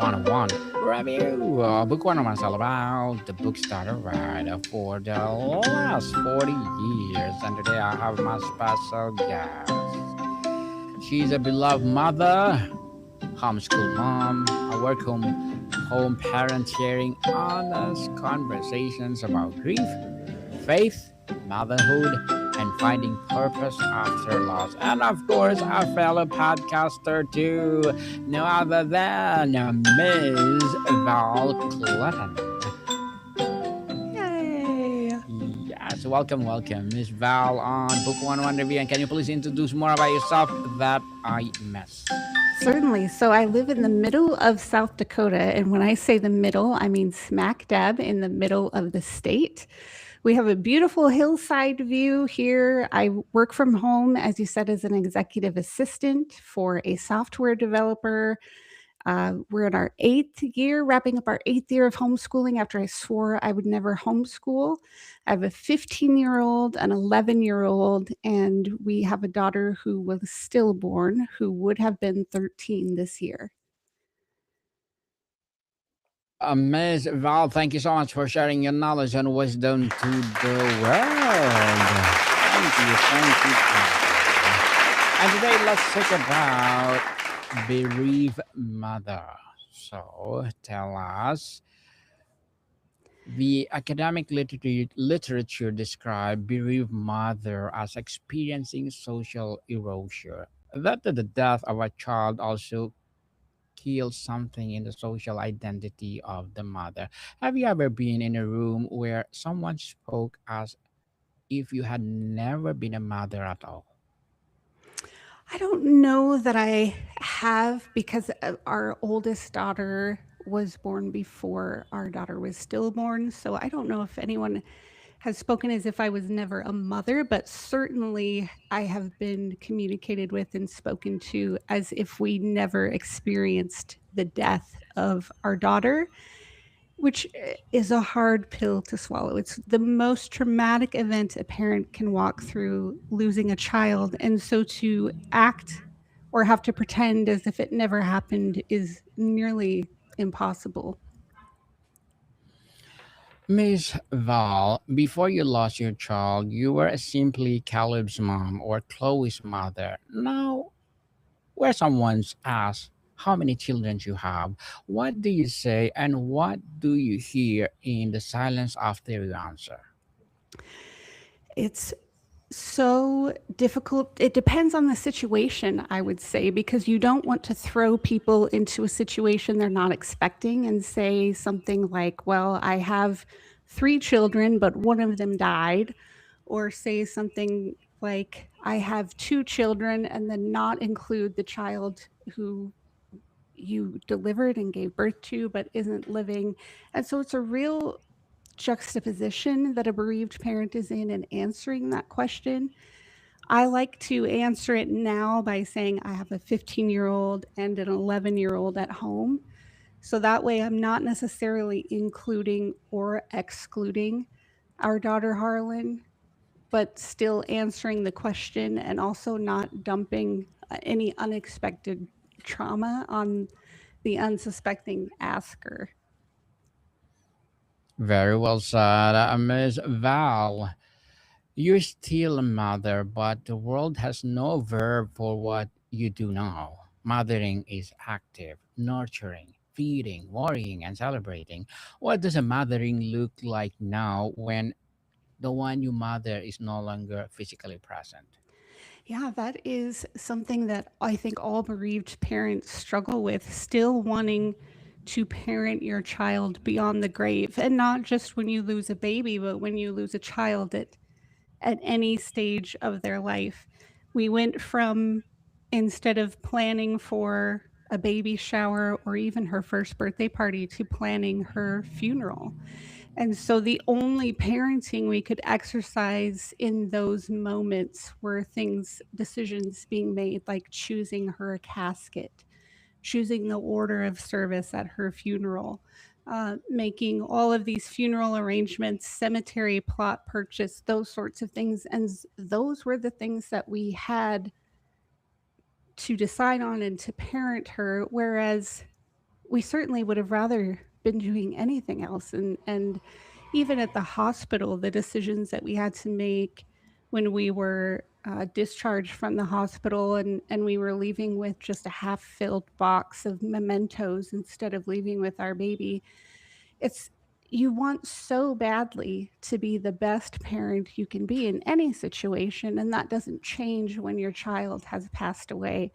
101 review. Book 101 is all about the book starter rider for the last 40 years. And today I have my special guest. She's a beloved mother, homeschool mom, a home parent sharing honest conversations about grief, faith, motherhood, and finding purpose after loss. And of course, our fellow podcaster, too, no other than Ms. Val Kleppen. Yay! Yes, welcome, Miss Val on Book 101 Review. And can you please introduce more about yourself that I missed? Certainly. So I live in the middle of South Dakota. And when I say the middle, I mean smack dab in the middle of the state. We have a beautiful hillside view here. I work from home, as you said, as an executive assistant for a software developer. We're in our eighth year, wrapping up our eighth year of homeschooling after I swore I would never homeschool. I have a 15-year-old, an 11-year-old, and we have a daughter who was stillborn, who would have been 13 this year. Ms. Val, thank you so much for sharing your knowledge and wisdom to the world. Thank you. And today let's talk about bereaved mother. So tell us, the academic literature describe bereaved mother as experiencing social erosion. That the death of a child also kills something in the social identity of the mother. Have you ever been in a room where someone spoke as if you had never been a mother at all? I don't know that I have because our oldest daughter was born before our daughter was stillborn. So I don't know if anyone has spoken as if I was never a mother, but certainly I have been communicated with and spoken to as if we never experienced the death of our daughter, which is a hard pill to swallow. It's the most traumatic event a parent can walk through, losing a child. And so to act or have to pretend as if it never happened is nearly impossible. Miss Val, before you lost your child, you were simply Caleb's mom or Chloe's mother. Now, where someone's asked how many children you have, what do you say and what do you hear in the silence after you answer? It's so difficult. It depends on the situation, I would say, because you don't want to throw people into a situation they're not expecting and say something like, well, I have three children, but one of them died, or say something like, I have two children, and then not include the child who you delivered and gave birth to but isn't living. And so it's a real juxtaposition that a bereaved parent is in answering that question. I like to answer it now by saying I have a 15-year-old and an 11-year-old at home. So that way I'm not necessarily including or excluding our daughter Harlan, but still answering the question and also not dumping any unexpected trauma on the unsuspecting asker. Very well said, Miss Val. You're still a mother, but the world has no verb for what you do now. Mothering is active, nurturing, feeding, worrying, and celebrating. What does a mothering look like now when the one you mother is no longer physically present? Yeah, that is something that I think all bereaved parents struggle with, still wanting to parent your child beyond the grave. And not just when you lose a baby, but when you lose a child at any stage of their life. We went from, instead of planning for a baby shower or even her first birthday party, to planning her funeral. And so the only parenting we could exercise in those moments were things, decisions being made like choosing her a casket, choosing the order of service at her funeral, making all of these funeral arrangements, cemetery plot purchase, those sorts of things. And those were the things that we had to decide on and to parent her. Whereas we certainly would have rather been doing anything else. And even at the hospital, the decisions that we had to make when we were discharged from the hospital, and we were leaving with just a half filled box of mementos instead of leaving with our baby. It's You want so badly to be the best parent you can be in any situation, and that doesn't change when your child has passed away.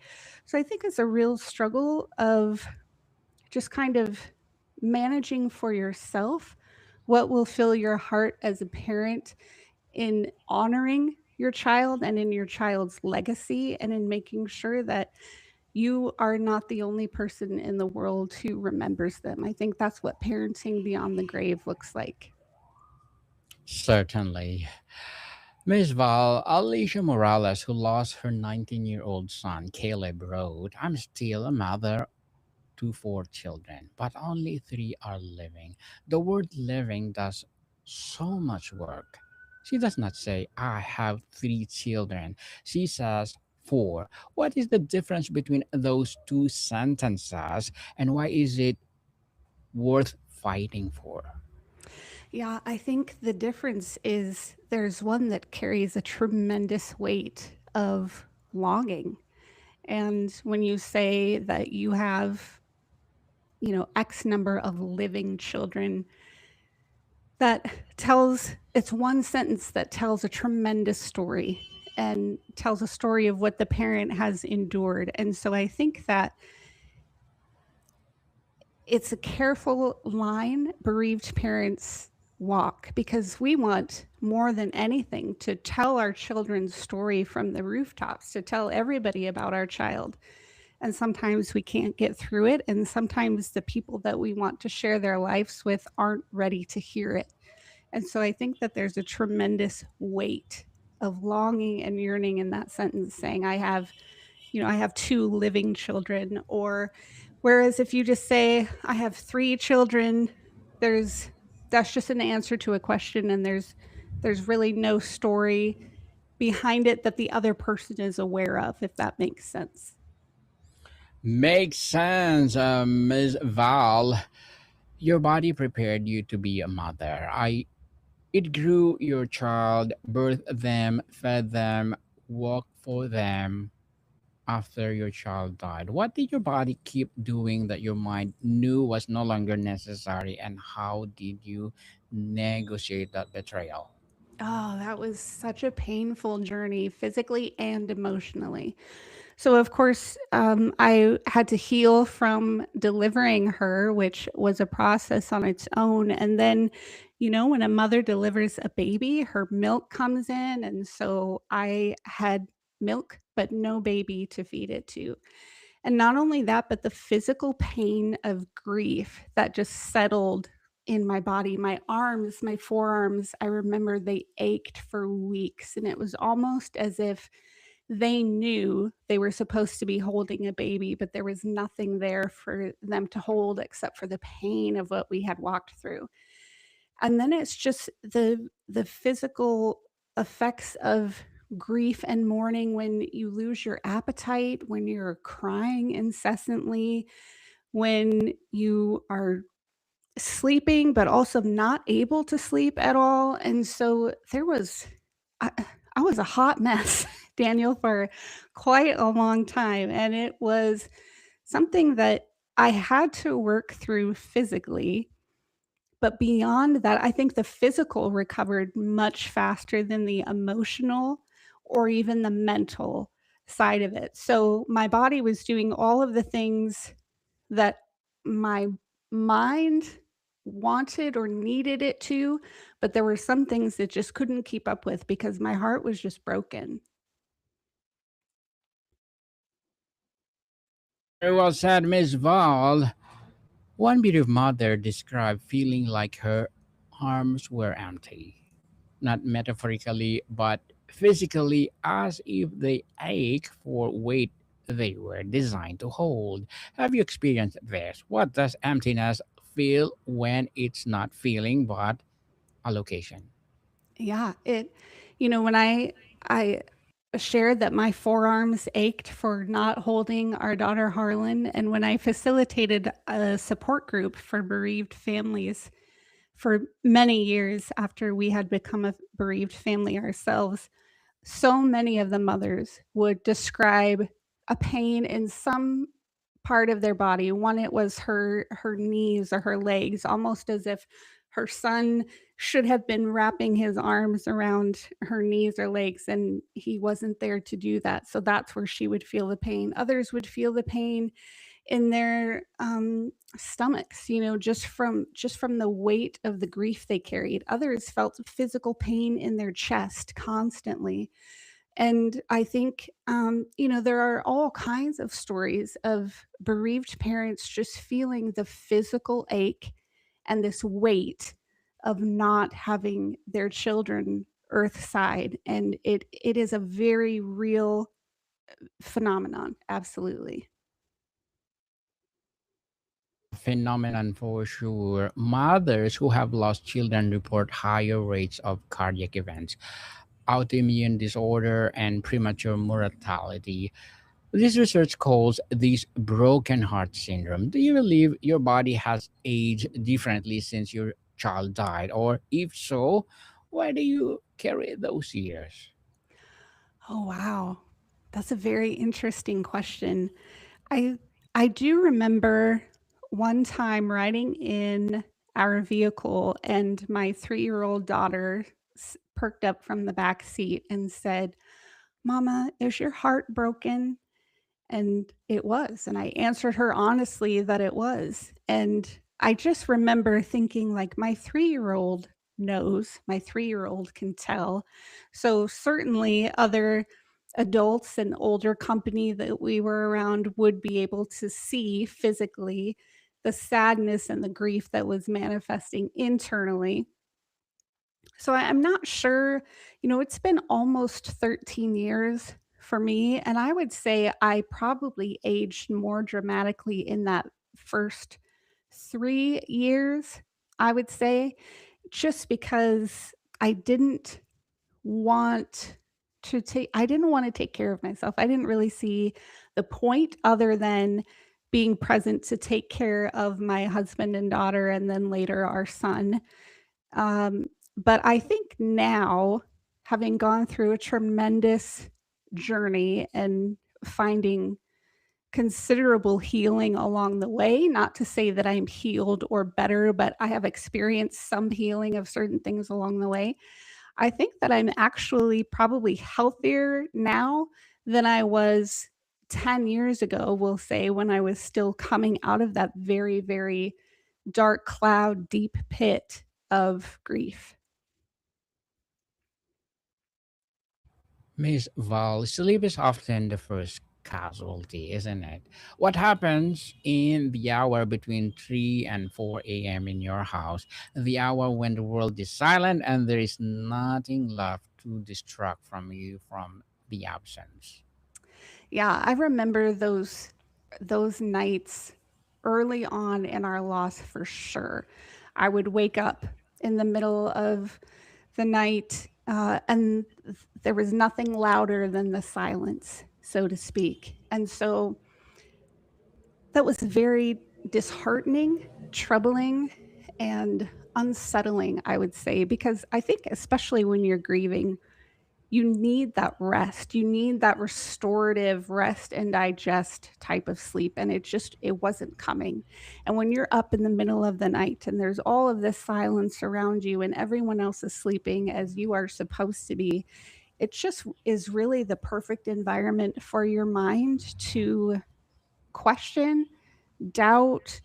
So I think it's a real struggle of just kind of managing for yourself what will fill your heart as a parent in honoring your child and in your child's legacy, and in making sure that you are not the only person in the world who remembers them. I think that's what parenting beyond the grave looks like. Certainly. Miss Val, Alicia Morales, who lost her 19-year-old son, Caleb, wrote, I'm still a mother to four children, but only three are living. The word living does so much work. She does not say, I have three children. She says, four. What is the difference between those two sentences, and why is it worth fighting for? Yeah, I think the difference is there's one that carries a tremendous weight of longing. And when you say that you have, X number of living children, that it's one sentence that tells a tremendous story and tells a story of what the parent has endured. And so I think that it's a careful line bereaved parents walk, because we want more than anything to tell our children's story from the rooftops, to tell everybody about our child. And sometimes we can't get through it. And sometimes the people that we want to share their lives with aren't ready to hear it. And so I think that there's a tremendous weight of longing and yearning in that sentence, saying, I have two living children. Or whereas if you just say, I have three children, there's that's just an answer to a question, and there's really no story behind it that the other person is aware of, if that makes sense. Makes sense, Ms. Val. Your body prepared you to be a mother. It grew your child, birthed them, fed them, walked for them after your child died. What did your body keep doing that your mind knew was no longer necessary, and how did you negotiate that betrayal? Oh, that was such a painful journey, physically and emotionally. So, of course, I had to heal from delivering her, which was a process on its own. And then, when a mother delivers a baby, her milk comes in. And so I had milk, but no baby to feed it to. And not only that, but the physical pain of grief that just settled in my body. My arms, my forearms, I remember they ached for weeks. And it was almost as if they knew they were supposed to be holding a baby, but there was nothing there for them to hold except for the pain of what we had walked through. And then it's just the physical effects of grief and mourning, when you lose your appetite, when you're crying incessantly, when you are sleeping but also not able to sleep at all. And so I, I was a hot mess, Daniel, for quite a long time. And it was something that I had to work through physically. But beyond that, I think the physical recovered much faster than the emotional or even the mental side of it. So my body was doing all of the things that my mind wanted or needed it to, but there were some things that just couldn't keep up with because my heart was just broken. Very well said, Miss Val. One bereaved mother described feeling like her arms were empty, not metaphorically, but physically, as if they ache for weight they were designed to hold. Have you experienced this? What does emptiness feel when it's not feeling but a location? Yeah, when I shared that my forearms ached for not holding our daughter Harlan. And when I facilitated a support group for bereaved families for many years after we had become a bereaved family ourselves, so many of the mothers would describe a pain in some part of their body. One, it was her knees or her legs, almost as if her son should have been wrapping his arms around her knees or legs, and he wasn't there to do that. So that's where she would feel the pain. Others would feel the pain in their stomachs, just from the weight of the grief they carried. Others felt physical pain in their chest constantly. And I think, there are all kinds of stories of bereaved parents just feeling the physical ache and this weight of not having their children earthside. And it is a very real phenomenon. Absolutely. Phenomenon for sure. Mothers who have lost children report higher rates of cardiac events, autoimmune disorder, and premature mortality. This research calls this broken heart syndrome. Do you believe your body has aged differently since your child died? Or if so, why do you carry those years? Oh, wow. That's a very interesting question. I I do remember one time riding in our vehicle and my 3-year-old daughter perked up from the back seat and said, "Mama, is your heart broken?" And it was, and I answered her honestly that it was. And I just remember thinking, like, my 3-year-old knows, my 3-year-old can tell. So certainly other adults and older company that we were around would be able to see physically the sadness and the grief that was manifesting internally. So I'm not sure, it's been almost 13 years for me, and I would say I probably aged more dramatically in that first 3 years, I would say, just because I didn't want I didn't wanna take care of myself. I didn't really see the point other than being present to take care of my husband and daughter and then later our son. Um, but I think now, having gone through a tremendous journey and finding considerable healing along the way, not to say that I'm healed or better, but I have experienced some healing of certain things along the way. I think that I'm actually probably healthier now than I was 10 years ago, we'll say, when I was still coming out of that very, very dark cloud, deep pit of grief. Miss Val, sleep is often the first casualty, isn't it? What happens in the hour between 3 and 4 a.m. in your house, the hour when the world is silent and there is nothing left to distract from you from the absence? Yeah, I remember those nights early on in our loss for sure. I would wake up in the middle of the night, and there was nothing louder than the silence, so to speak. And so that was very disheartening, troubling, and unsettling, I would say, because I think, especially when you're grieving, you need that rest. You need that restorative rest and digest type of sleep. And it wasn't coming. And when you're up in the middle of the night and there's all of this silence around you and everyone else is sleeping as you are supposed to be, it just is really the perfect environment for your mind to question, doubt,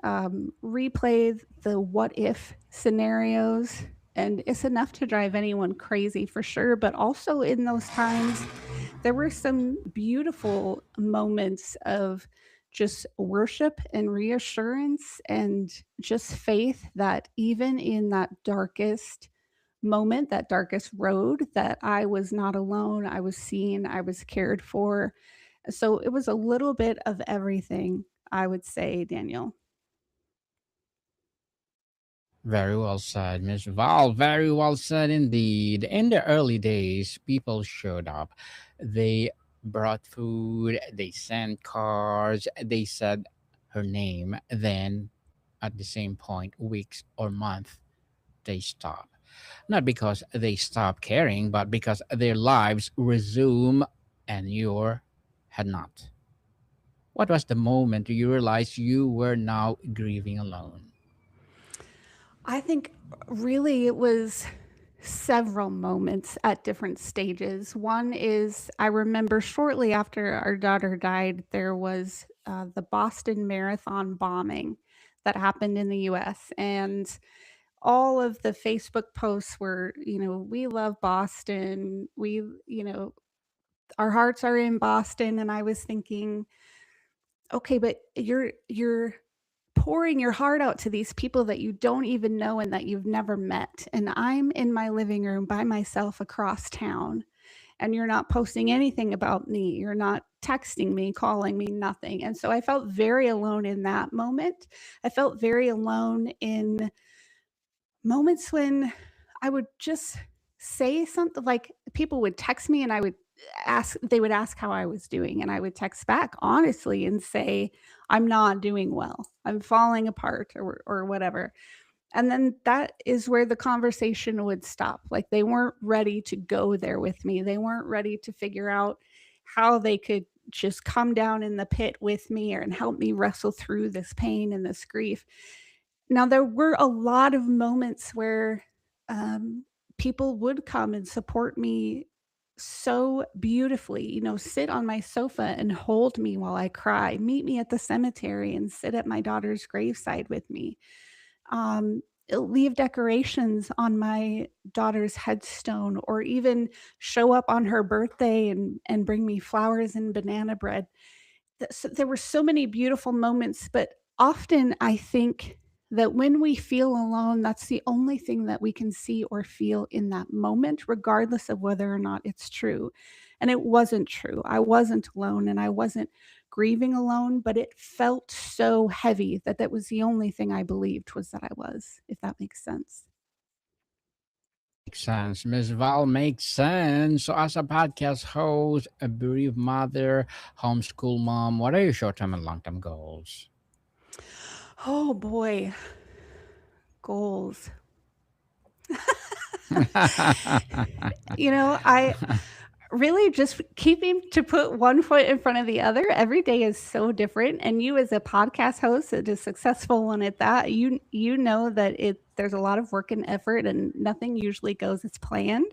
replay the what if scenarios. And it's enough to drive anyone crazy for sure. But also in those times, there were some beautiful moments of just worship and reassurance and just faith that even in that darkest moment, that darkest road, that I was not alone, I was seen, I was cared for. So it was a little bit of everything, I would say, Daniel. Very well said, Miss Val. Very well said indeed. In the early days, people showed up. They brought food, they sent cars, they said her name. Then, at the same point, weeks or month, they stop. Not because they stop caring, but because their lives resume and your had not. What was the moment you realized you were now grieving alone? I think really it was several moments at different stages. One is I remember shortly after our daughter died, there was the Boston Marathon bombing that happened in the US. And all of the Facebook posts were, we love Boston. Our hearts are in Boston. And I was thinking, okay, but you're pouring your heart out to these people that you don't even know and that you've never met. And I'm in my living room by myself across town, and you're not posting anything about me. You're not texting me, calling me, nothing. And so I felt very alone in that moment. I felt very alone in moments when I would just say something like people would text me and they would ask how I was doing. And I would text back honestly and say, I'm not doing well. I'm falling apart or whatever. And then that is where the conversation would stop. Like they weren't ready to go there with me. They weren't ready to figure out how they could just come down in the pit with me and help me wrestle through this pain and this grief. Now, there were a lot of moments where people would come and support me so beautifully, sit on my sofa and hold me while I cry, meet me at the cemetery and sit at my daughter's graveside with me, leave decorations on my daughter's headstone, or even show up on her birthday and bring me flowers and banana bread. So there were so many beautiful moments, but often I think that when we feel alone, that's the only thing that we can see or feel in that moment, regardless of whether or not it's true. And it wasn't true. I wasn't alone and I wasn't grieving alone, but it felt so heavy that that was the only thing I believed was that I was, if that makes sense. Makes sense. Miss Val makes sense. So, as a podcast host, a bereaved mother, homeschool mom, what are your short term and long term goals? Oh boy, goals. I really just keeping to put one foot in front of the other. Every day is so different, and you as a podcast host, and a successful one at that, you know that there's a lot of work and effort, and nothing usually goes as planned.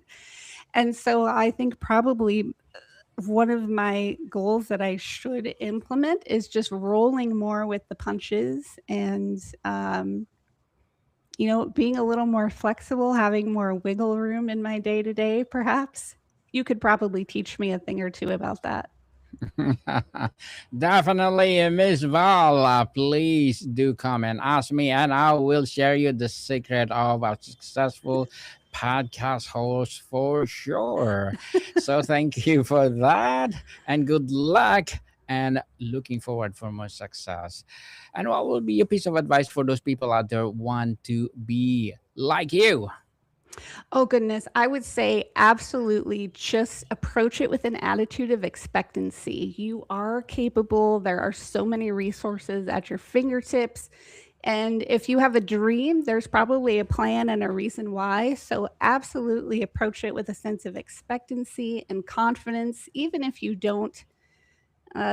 And so I think probably one of my goals that I should implement is just rolling more with the punches and being a little more flexible, having more wiggle room in my day to day, perhaps. You could probably teach me a thing or two about that. Definitely, Miss Val. Please do come and ask me, and I will share you the secret of a successful podcast host for sure. So, thank you for that, and good luck. And looking forward for more success. And what will be a piece of advice for those people out there want to be like you? Oh, goodness. I would say absolutely just approach it with an attitude of expectancy. You are capable. There are so many resources at your fingertips. And if you have a dream, there's probably a plan and a reason why. So, absolutely approach it with a sense of expectancy and confidence. Even if you don't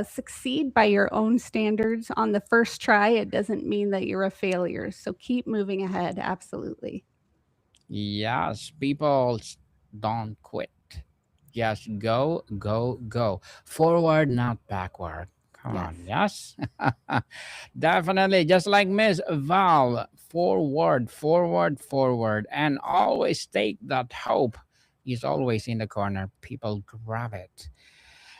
succeed by your own standards on the first try, it doesn't mean that you're a failure. So, keep moving ahead. Absolutely. Yes, people don't quit. Just go, go, go. Forward, not backward. Come Yes. on, yes? Definitely. Just like Miss Val, forward, forward, forward. And always take that hope is always in the corner. People grab it.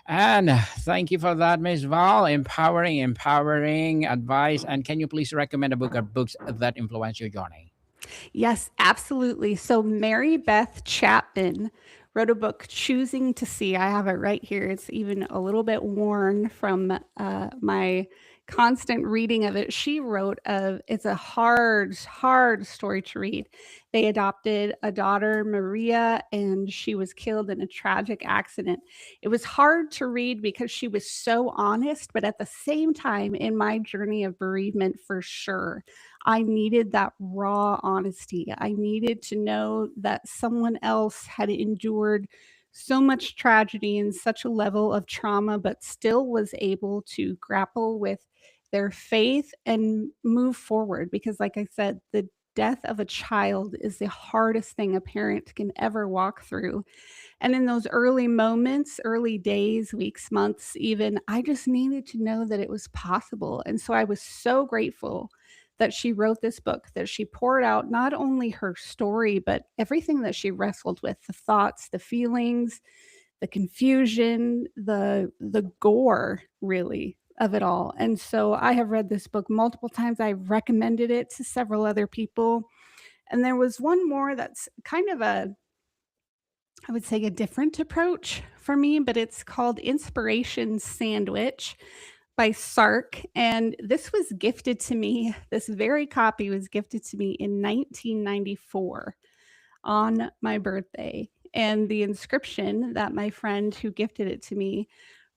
And thank you for that, Miss Val. Empowering, empowering advice. And can you please recommend a book or books that influence your journey? Yes, absolutely. So Mary Beth Chapman wrote a book, Choosing to See. I have it right here. It's even a little bit worn from my constant reading of it. She wrote of it's a hard story to read. They adopted a daughter, Maria, and she was killed in a tragic accident. It was hard to read because she was so honest, but at the same time, in my journey of bereavement, for sure, I needed that raw honesty. I needed to know that someone else had endured so much tragedy and such a level of trauma, but still was able to grapple with their faith and move forward. Because, like I said, the death of a child is the hardest thing a parent can ever walk through. And in those early moments, early days, weeks, months, even, I just needed to know that it was possible. And so I was so grateful that she wrote this book, that she poured out not only her story, but everything that she wrestled with, the thoughts, the feelings, the confusion, the gore really of it all. And so I have read this book multiple times. I've recommended it to several other people. And there was one more that's kind of a, I would say, a different approach for me, but it's called Inspiration Sandwich by Sark. And this was gifted to me. This very copy was gifted to me in 1994 on my birthday. And the inscription that my friend who gifted it to me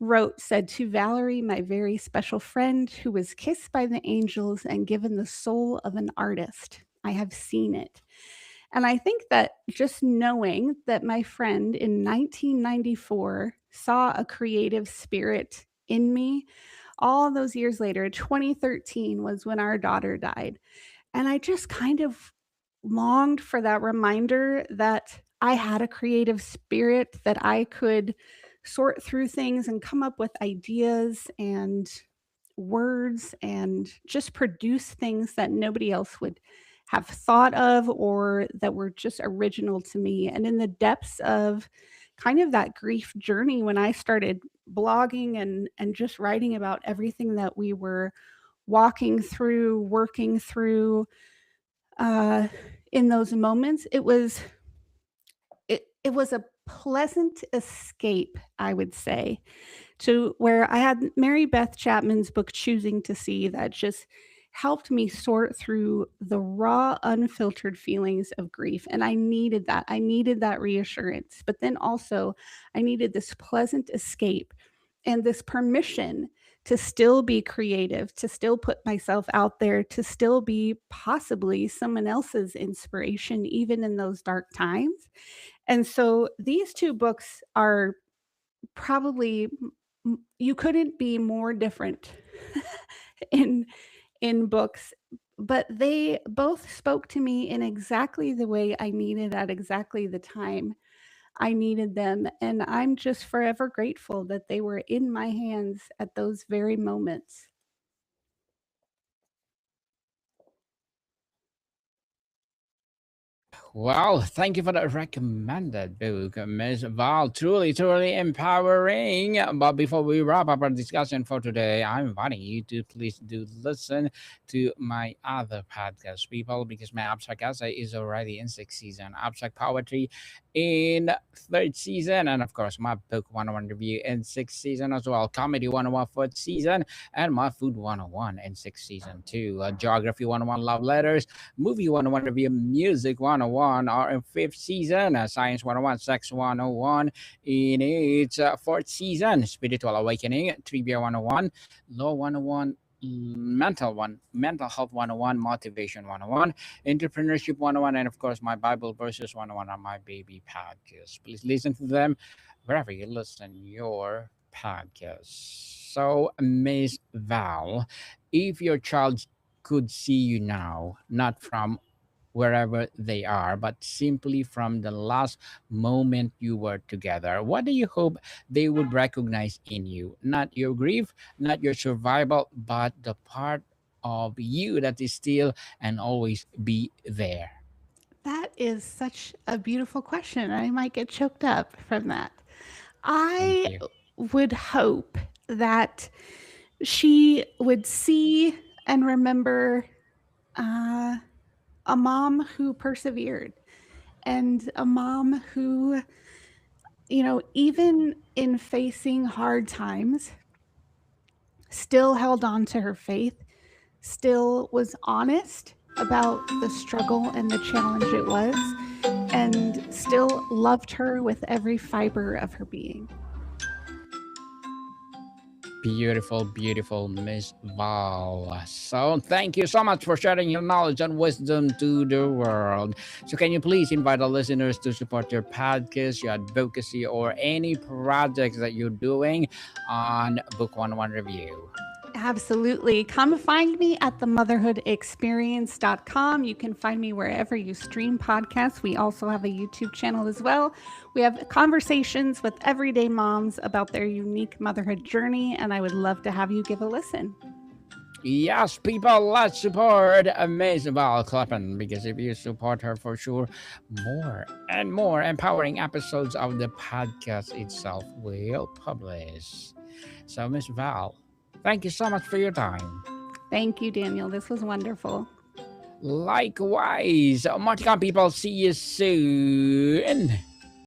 wrote said, "To Valerie, my very special friend who was kissed by the angels and given the soul of an artist. I have seen it." And I think that just knowing that my friend in 1994 saw a creative spirit in me, all those years later, 2013 was when our daughter died. And I just kind of longed for that reminder that I had a creative spirit, that I could sort through things and come up with ideas and words and just produce things that nobody else would have thought of or that were just original to me. And in the depths of kind of that grief journey, when I started blogging and just writing about everything that we were walking through, working through, uh, in those moments, it was a pleasant escape, I would say, to where I had Mary Beth Chapman's book Choosing to See that just helped me sort through the raw, unfiltered feelings of grief. And I needed that. I needed that reassurance. But then also, I needed this pleasant escape and this permission to still be creative, to still put myself out there, to still be possibly someone else's inspiration, even in those dark times. And so these two books are probably you couldn't be more different in books, but they both spoke to me in exactly the way I needed at exactly the time I needed them, and I'm just forever grateful that they were in my hands at those very moments. Well, thank you for that recommended book, Miss Val. Truly, truly empowering. But before we wrap up our discussion for today, I'm inviting you to please do listen to my other podcast, people, because my abstract essay is already in sixth season. Abstract poetry in third season, and of course, my book 101 review in sixth season as well. Comedy 101 fourth season, and my food 101 in sixth season too. Geography 101 love letters, movie 101 review, music 101 are in fifth season, science 101, sex 101 in its fourth season, spiritual awakening, trivia 101, law 101, mental health 101, motivation 101, entrepreneurship 101, and of course my Bible verses 101 on my baby podcast. Please listen to them wherever you listen your podcast. So, Miss Val, if your child could see you now, not from wherever they are, but simply from the last moment you were together, what do you hope they would recognize in you? Not your grief, not your survival, but the part of you that is still and always be there. That is such a beautiful question. I might get choked up from that. Thank I you. would hope that she would see and remember uh, a mom who persevered and a mom who, even in facing hard times, still held on to her faith, still was honest about the struggle and the challenge it was, and still loved her with every fiber of her being. Beautiful, beautiful Miss Val. So, thank you so much for sharing your knowledge and wisdom to the world. So, can you please invite our listeners to support your podcast, your advocacy, or any projects that you're doing on Book 101 Review? Absolutely. Come find me at themotherhoodexperience.com. You can find me wherever you stream podcasts. We also have a YouTube channel as well. We have conversations with everyday moms about their unique motherhood journey, and I would love to have you give a listen. Yes, people, let's support Miss Val Kleppen, because if you support her, for sure, more and more empowering episodes of the podcast itself will publish. So, Miss Val, thank you so much for your time. Thank you, Daniel. This was wonderful. Likewise, Marticon people, see you soon.